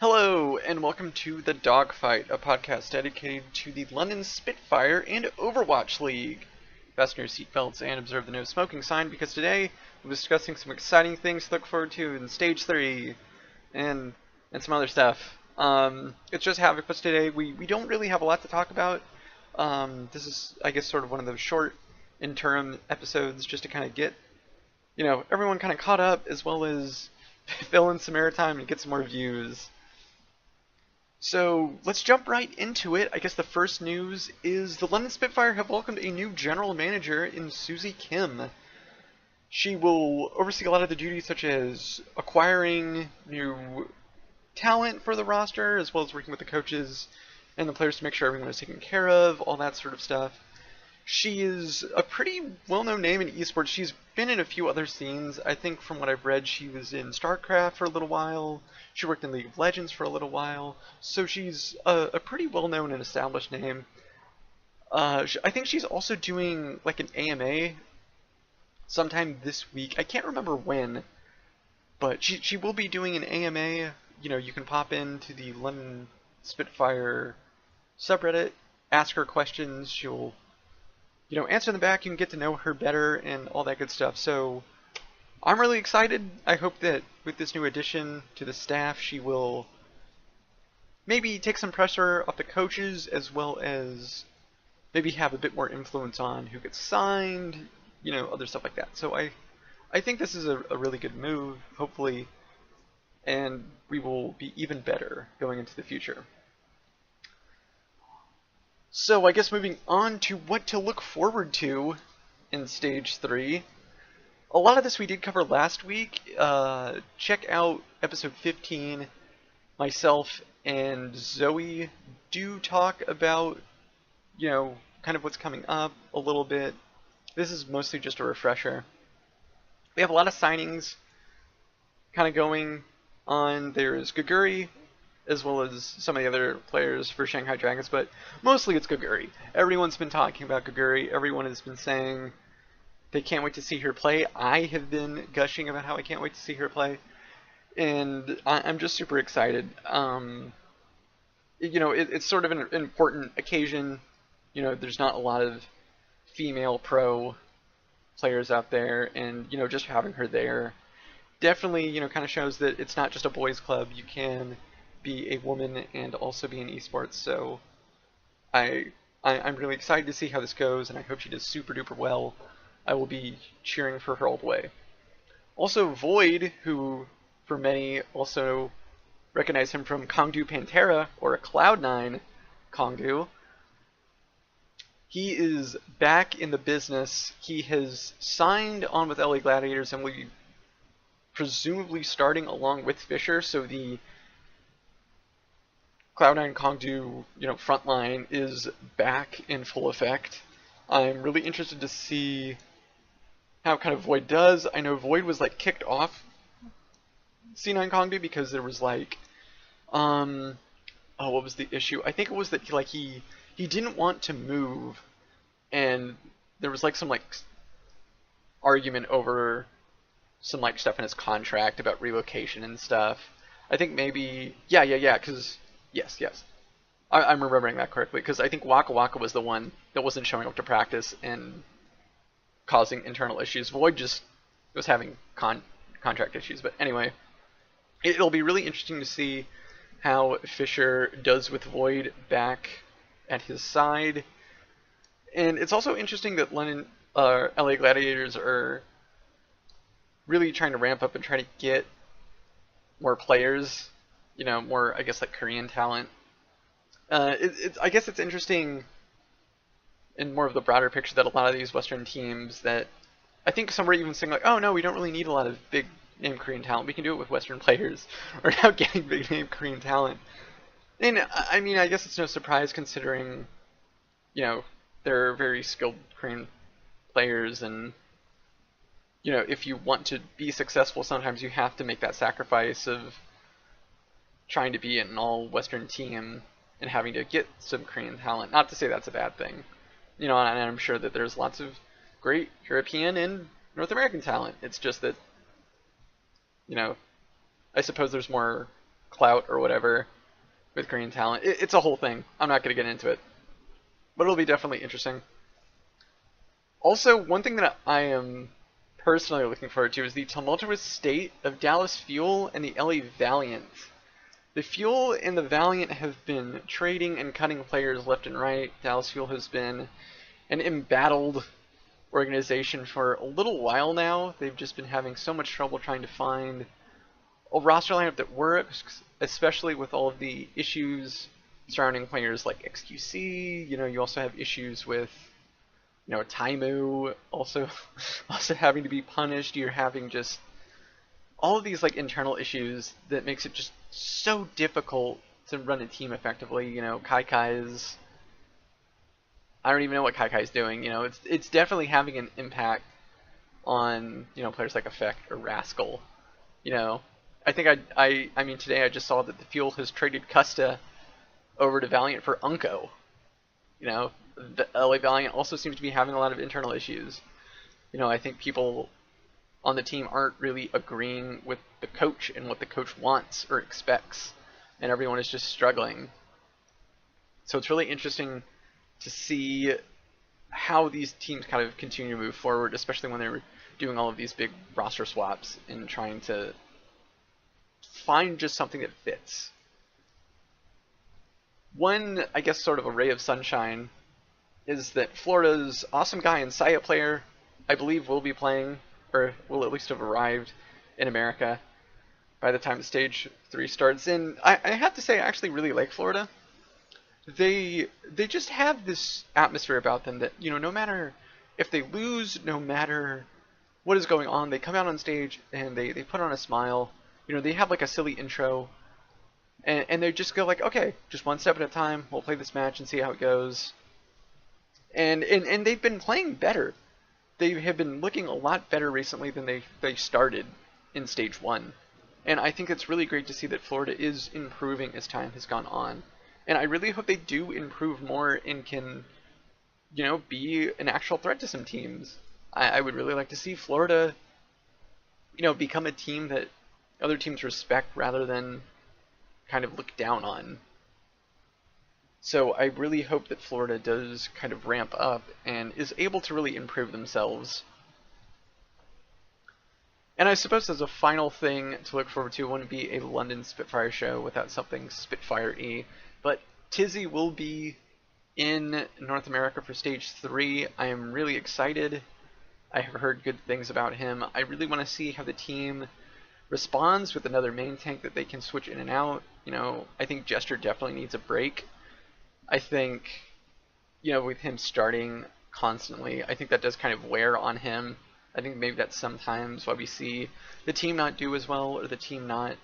Hello, and welcome to the Dogfight, a podcast dedicated to the London Spitfire and Overwatch League. Fasten your seatbelts and observe the no smoking sign, because today we're discussing some exciting things to look forward to in Stage 3 and some other stuff. It's just Havokpus today. We don't really have a lot to talk about. This is, I guess, sort of one of those short interim episodes just to kind of get, everyone kind of caught up, as well as fill in some airtime and get some more views. So let's jump right into it. I guess the first news is the London Spitfire have welcomed a new general manager in Susie Kim. She will oversee a lot of the duties such as acquiring new talent for the roster, as well as working with the coaches and the players to make sure everyone is taken care of, all that sort of stuff. She is a pretty well-known name in esports. She's been in a few other scenes. I think from what I've read, she was in StarCraft for a little while. She worked in League of Legends for a little while. So she's a pretty well-known and established name. I think she's also doing like an AMA sometime this week. I can't remember when, but she will be doing an AMA. You can pop into the London Spitfire subreddit, ask her questions. She'll answer them back. You can get to know her better and all that good stuff. So I'm really excited. I hope that with this new addition to the staff, she will maybe take some pressure off the coaches, as well as maybe have a bit more influence on who gets signed, other stuff like that. So I think this is a really good move, hopefully, and we will be even better going into the future. So I guess moving on to what to look forward to in Stage 3. A lot of this we did cover last week. Check out episode 15. Myself and Zoe do talk about, kind of what's coming up a little bit. This is mostly just a refresher. We have a lot of signings kind of going on. There's Gaguri, as well as some of the other players for Shanghai Dragons, but mostly it's Gaguri. Everyone's been talking about Gaguri. Everyone has been saying they can't wait to see her play. I have been gushing about how I can't wait to see her play, and I'm just super excited. It's sort of an important occasion. There's not a lot of female pro players out there, and just having her there definitely kind of shows that it's not just a boys' club. You can be a woman and also be in esports. So I'm really excited to see how this goes, and I hope she does super duper well. I will be cheering for her all the way. Also, Void, who for many also recognize him from Kongdu Pantera, or a Cloud9 Kongdu. He is back in the business. He has signed on with LA Gladiators and will be presumably starting along with Fisher, so the Cloud9 Kongdu, frontline is back in full effect. I'm really interested to see how kind of Void does. I know Void was kicked off C9 Kongdu because there was what was the issue? I think it was that he didn't want to move, and there was some argument over some stuff in his contract about relocation and stuff. I think maybe because Yes. I'm remembering that correctly, because I think Waka Waka was the one that wasn't showing up to practice and causing internal issues. Void just was having contract issues. But anyway, it'll be really interesting to see how Fisher does with Void back at his side. And it's also interesting that LA Gladiators are really trying to ramp up and try to get more players, more, I guess, Korean talent. I guess it's interesting in more of the broader picture that a lot of these Western teams that I think some were even saying oh no, we don't really need a lot of big name Korean talent. We can do it with Western players. We're now getting big name Korean talent. And I mean, I guess it's no surprise considering, they're very skilled Korean players, and if you want to be successful, sometimes you have to make that sacrifice of trying to be an all-Western team and having to get some Korean talent. Not to say that's a bad thing. And I'm sure that there's lots of great European and North American talent. It's just that, I suppose there's more clout or whatever with Korean talent. It's a whole thing. I'm not going to get into it, but it'll be definitely interesting. Also, one thing that I am personally looking forward to is the tumultuous state of Dallas Fuel and the LA Valiant. The Fuel and the Valiant have been trading and cutting players left and right. Dallas Fuel has been an embattled organization for a little while now. They've just been having so much trouble trying to find a roster lineup that works, especially with all of the issues surrounding players like XQC. You also have issues with Taimu also having to be punished. You're having just all of these like internal issues that makes it just so difficult to run a team effectively. Kaikai's, I don't even know what Kaikai's doing. It's definitely having an impact on players like Effect or Rascal. I think I mean today I just saw that the Fuel has traded Custa over to Valiant for Unko. The LA Valiant also seems to be having a lot of internal issues. I think people on the team aren't really agreeing with the coach and what the coach wants or expects, and everyone is just struggling. So it's really interesting to see how these teams kind of continue to move forward, especially when they're doing all of these big roster swaps and trying to find just something that fits. One, I guess, sort of a ray of sunshine is that Florida's awesome guy and Saya player, I believe, will be playing, or will at least have arrived in America by the time the Stage 3 starts. And I have to say, I actually really like Florida. They just have this atmosphere about them that, no matter if they lose, no matter what is going on, they come out on stage and they put on a smile. They have like a silly intro, and they just go like, okay, just one step at a time, we'll play this match and see how it goes. And they've been playing better. They have been looking a lot better recently than they started in Stage 1. And I think it's really great to see that Florida is improving as time has gone on. And I really hope they do improve more and can, be an actual threat to some teams. I would really like to see Florida, become a team that other teams respect rather than kind of look down on. So I really hope that Florida does kind of ramp up and is able to really improve themselves. And I suppose as a final thing to look forward to, it wouldn't be a London Spitfire show without something Spitfire-y. But Tizzy will be in North America for Stage 3. I am really excited. I have heard good things about him. I really want to see how the team responds with another main tank that they can switch in and out. I think Jester definitely needs a break. I think, with him starting constantly, I think that does kind of wear on him. I think maybe that's sometimes why we see the team not do as well, or the team not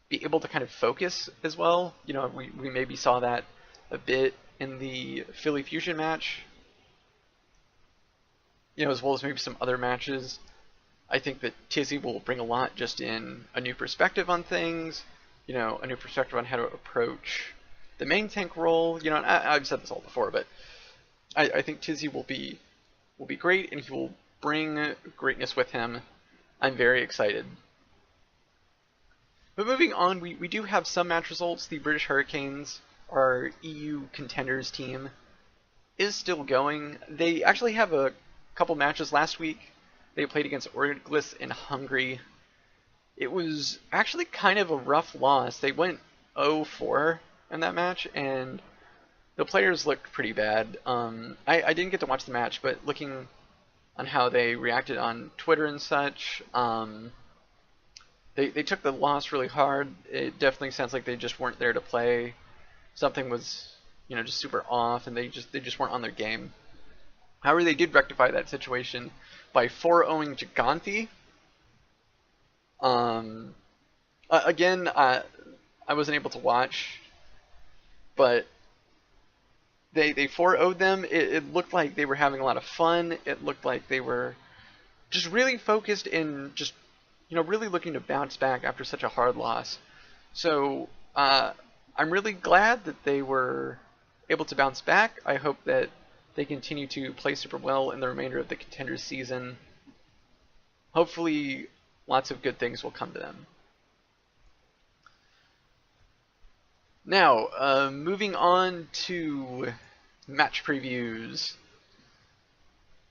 be able to kind of focus as well. We maybe saw that a bit in the Philly Fusion match, as well as maybe some other matches. I think that Tizzy will bring a lot just in a new perspective on things, a new perspective on how to approach the main tank role. And I've said this all before, but I think Tizzy will be great, and he will bring greatness with him. I'm very excited. But moving on, we do have some match results. The British Hurricanes, our EU contenders team, is still going. They actually have a couple matches last week. They played against Orglis in Hungary. It was actually kind of a rough loss. They went 0-4 in that match, and the players looked pretty bad. I didn't get to watch the match, but looking on how they reacted on Twitter and such, they took the loss really hard. It definitely sounds like they just weren't there to play. Something was, just super off, and they just weren't on their game. However, they did rectify that situation by 4-0ing Gigante. Again, I wasn't able to watch, but they 4-0'd them. It looked like they were having a lot of fun. It looked like they were just really focused and just, really looking to bounce back after such a hard loss. So I'm really glad that they were able to bounce back. I hope that they continue to play super well in the remainder of the Contenders season. Hopefully, lots of good things will come to them. Now, moving on to match previews.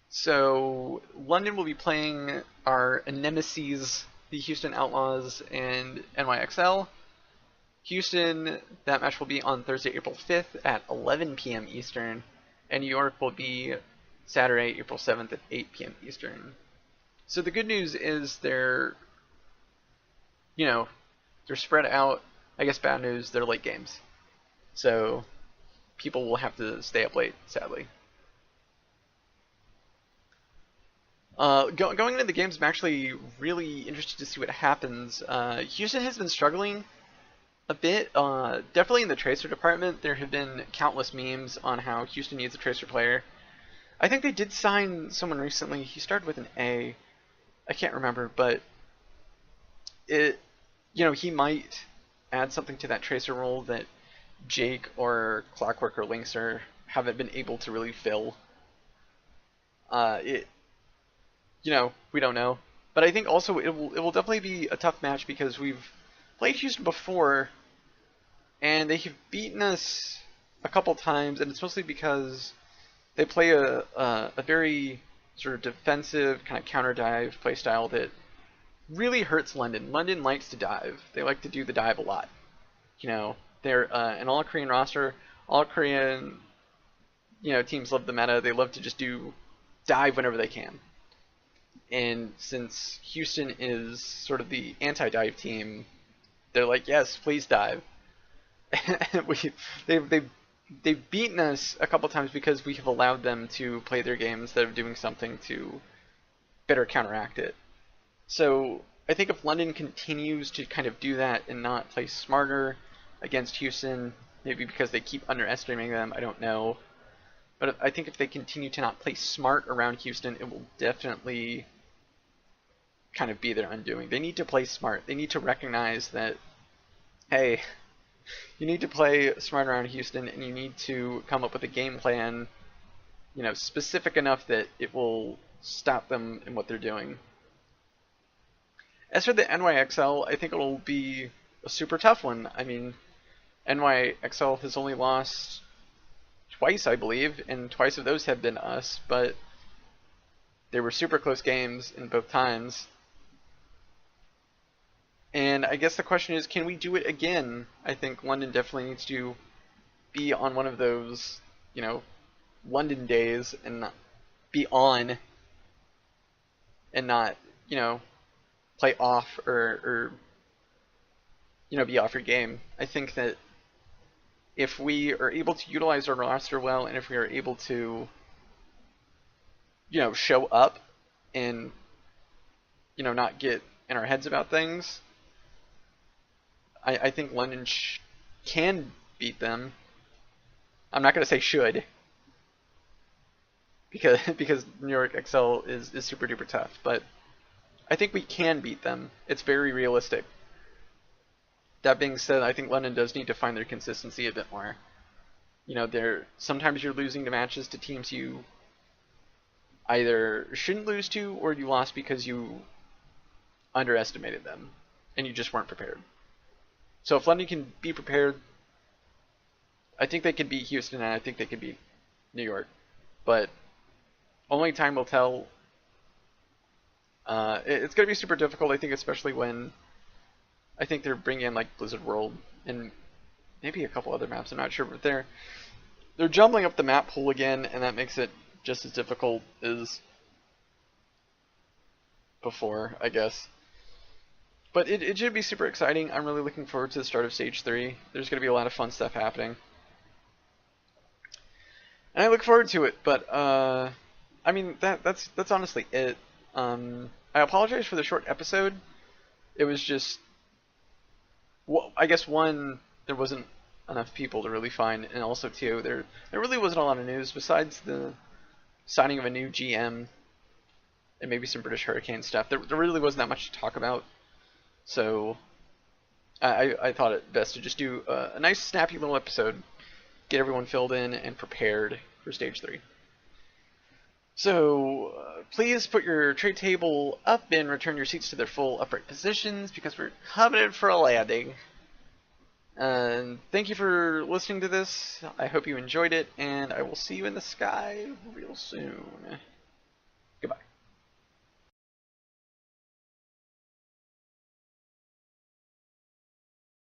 So, London will be playing our nemeses, the Houston Outlaws and NYXL. Houston, that match will be on Thursday, April 5th at 11 p.m. Eastern, and New York will be Saturday, April 7th at 8 p.m. Eastern. So the good news is they're spread out. I guess bad news, they're late games. So people will have to stay up late, sadly. Going into the games, I'm actually really interested to see what happens. Houston has been struggling a bit. Definitely in the tracer department, there have been countless memes on how Houston needs a tracer player. I think they did sign someone recently. He started with an A. I can't remember, but he might add something to that tracer role that Jake or Clockwork or Linkser haven't been able to really fill. We don't know. But I think also it will definitely be a tough match because we've played Houston before, and they have beaten us a couple times, and it's mostly because they play a very sort of defensive kind of counter dive playstyle that really hurts London. London likes to dive. They like to do the dive a lot. They're an all-Korean roster. All-Korean, teams love the meta. They love to just dive whenever they can. And since Houston is sort of the anti-dive team, they're like, yes, please dive. They've beaten us a couple times because we have allowed them to play their game instead of doing something to better counteract it. So I think if London continues to kind of do that and not play smarter against Houston, maybe because they keep underestimating them, I don't know. But I think if they continue to not play smart around Houston, it will definitely kind of be their undoing. They need to play smart. They need to recognize that, hey, you need to play smart around Houston, and you need to come up with a game plan, specific enough that it will stop them in what they're doing. As for the NYXL, I think it'll be a super tough one. I mean, NYXL has only lost twice, I believe, and twice of those have been us, but they were super close games in both times. And I guess the question is, can we do it again? I think London definitely needs to be on one of those, London days and not be on and not, play off or be off your game. I think that if we are able to utilize our roster well, and if we are able to, show up and, not get in our heads about things, I think London can beat them. I'm not going to say should, because New York XL is super duper tough, but I think we can beat them. It's very realistic. That being said, I think London does need to find their consistency a bit more. Sometimes you're losing to matches to teams you either shouldn't lose to, or you lost because you underestimated them and you just weren't prepared. So if London can be prepared, I think they can beat Houston, and I think they can beat New York. But only time will tell. It's going to be super difficult, I think, especially when I think they're bringing in like Blizzard World and maybe a couple other maps. I'm not sure, but they're jumbling up the map pool again, and that makes it just as difficult as before, I guess. But it should be super exciting. I'm really looking forward to the start of Stage 3. There's going to be a lot of fun stuff happening. And I look forward to it, but I mean, that's honestly it. I apologize for the short episode. It was just, well, I guess one, there wasn't enough people to really find, and also two, there really wasn't a lot of news besides the signing of a new GM and maybe some British Hurricane stuff. There really wasn't that much to talk about. So I thought it best to just do a nice snappy little episode, get everyone filled in and prepared for Stage 3. So please put your tray table up and return your seats to their full upright positions because we're coming in for a landing. And thank you for listening to this. I hope you enjoyed it, and I will see you in the sky real soon.